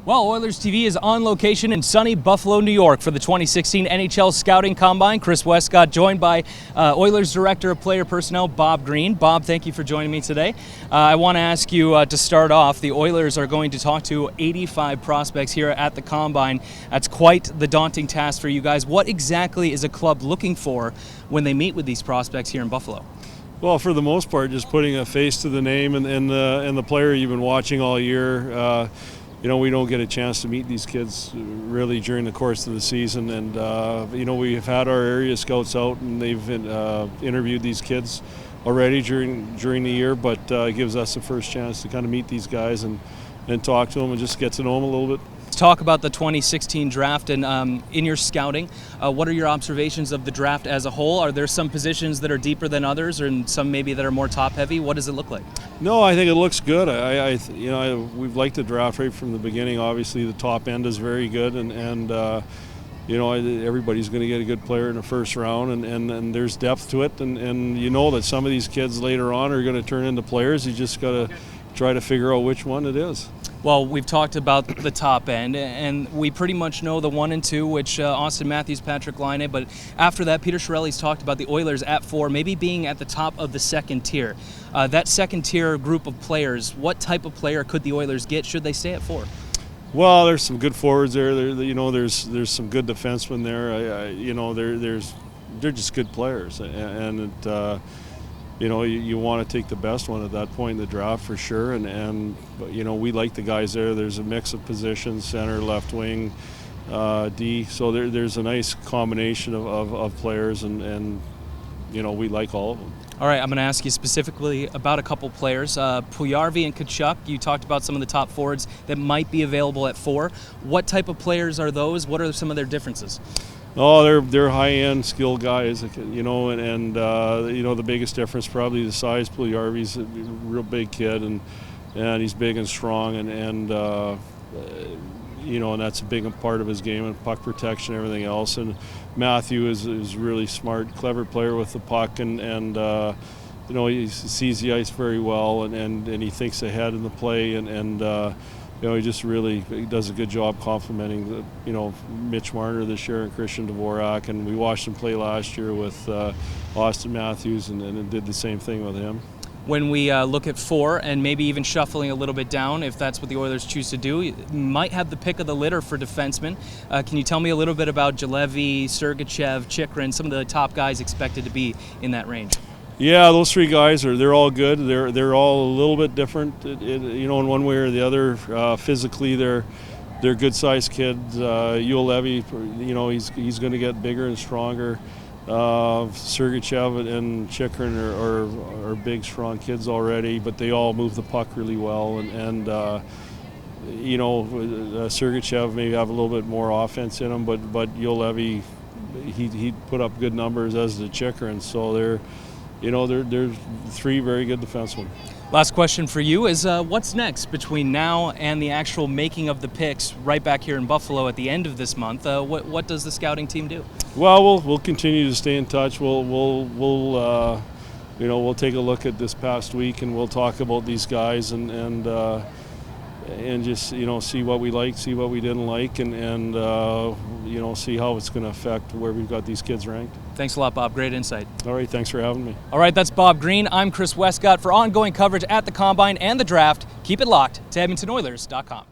Well, Oilers TV is on location in sunny Buffalo, New York for the 2016 NHL Scouting Combine. Chris Wescott joined by Oilers Director of Player Personnel, Bob Green. Bob, thank you for joining me today. I want to ask you to start off, the Oilers are going to talk to 85 prospects here at the Combine. That's quite the daunting task for you guys. What exactly is a club looking for when they meet with these prospects here in Buffalo? Well, for the most part, just putting a face to the name and the player you've been watching all year. We don't get a chance to meet these kids really during the course of the season, and we've had our area scouts out and they've interviewed these kids already during the year, but it gives us the first chance to kind of meet these guys and talk to them and just get to know them a little bit. Let's talk about the 2016 draft, and in your scouting, what are your observations of the draft as a whole? Are there some positions that are deeper than others, or some maybe that are more top-heavy? What does it look like? No, I think it looks good. We've liked the draft right from the beginning. Obviously, the top end is very good, and everybody's going to get a good player in the first round, and there's depth to it, and you know that some of these kids later on are going to turn into players. You just got to try to figure out which one it is. Well, we've talked about the top end, and we pretty much know the 1 and 2, which Austin Matthews, Patrick Laine, but after that, Peter Chiarelli's talked about the Oilers at 4, maybe being at the top of the second tier. That second tier group of players, what type of player could the Oilers get should they stay at 4? Well, there's some good forwards there. There's some good defensemen there. They're just good players, and you want to take the best one at that point in the draft for sure, and we like the guys there. There's a mix of positions, center, left wing, D, so there's a nice combination of players, and we like all of them. All right, I'm going to ask you specifically about a couple players. Puljujarvi and Chek, you talked about some of the top forwards that might be available at 4. What type of players are those? What are some of their differences? Oh, they're high-end skilled guys, and the biggest difference probably the size. Puljujarvi's a real big kid, and he's big and strong, and that's a big part of his game, and puck protection, everything else. And Matthew is really smart, clever player with the puck, and he sees the ice very well, and he thinks ahead in the play, and he just really does a good job complementing Mitch Marner this year and Christian Dvorak, and we watched him play last year with Austin Matthews and did the same thing with him. When we look at 4 and maybe even shuffling a little bit down, if that's what the Oilers choose to do, you might have the pick of the litter for defensemen. Can you tell me a little bit about Juolevi, Sergachev, Chychrun, some of the top guys expected to be in that range? Yeah, those 3 guys they're all good. They're all a little bit different, in one way or the other. Physically, they're good-sized kids. Juolevi, he's going to get bigger and stronger. Sergachev and Chychrun are big, strong kids already, but they all move the puck really well. And Sergachev maybe have a little bit more offense in him, but Juolevi, he put up good numbers, as did Chychrun. So they're 3 very good defensemen. Last question for you is what's next between now and the actual making of the picks right back here in Buffalo at the end of this month? What does the scouting team do? Well, we'll continue to stay in touch. We'll take a look at this past week, and we'll talk about these guys and just see what we liked, see what we didn't like, and see how it's going to affect where we've got these kids ranked. Thanks a lot, Bob. Great insight. All right, thanks for having me. All right, that's Bob Green. I'm Chris Wescott. For ongoing coverage at the Combine and the Draft, keep it locked to EdmontonOilers.com.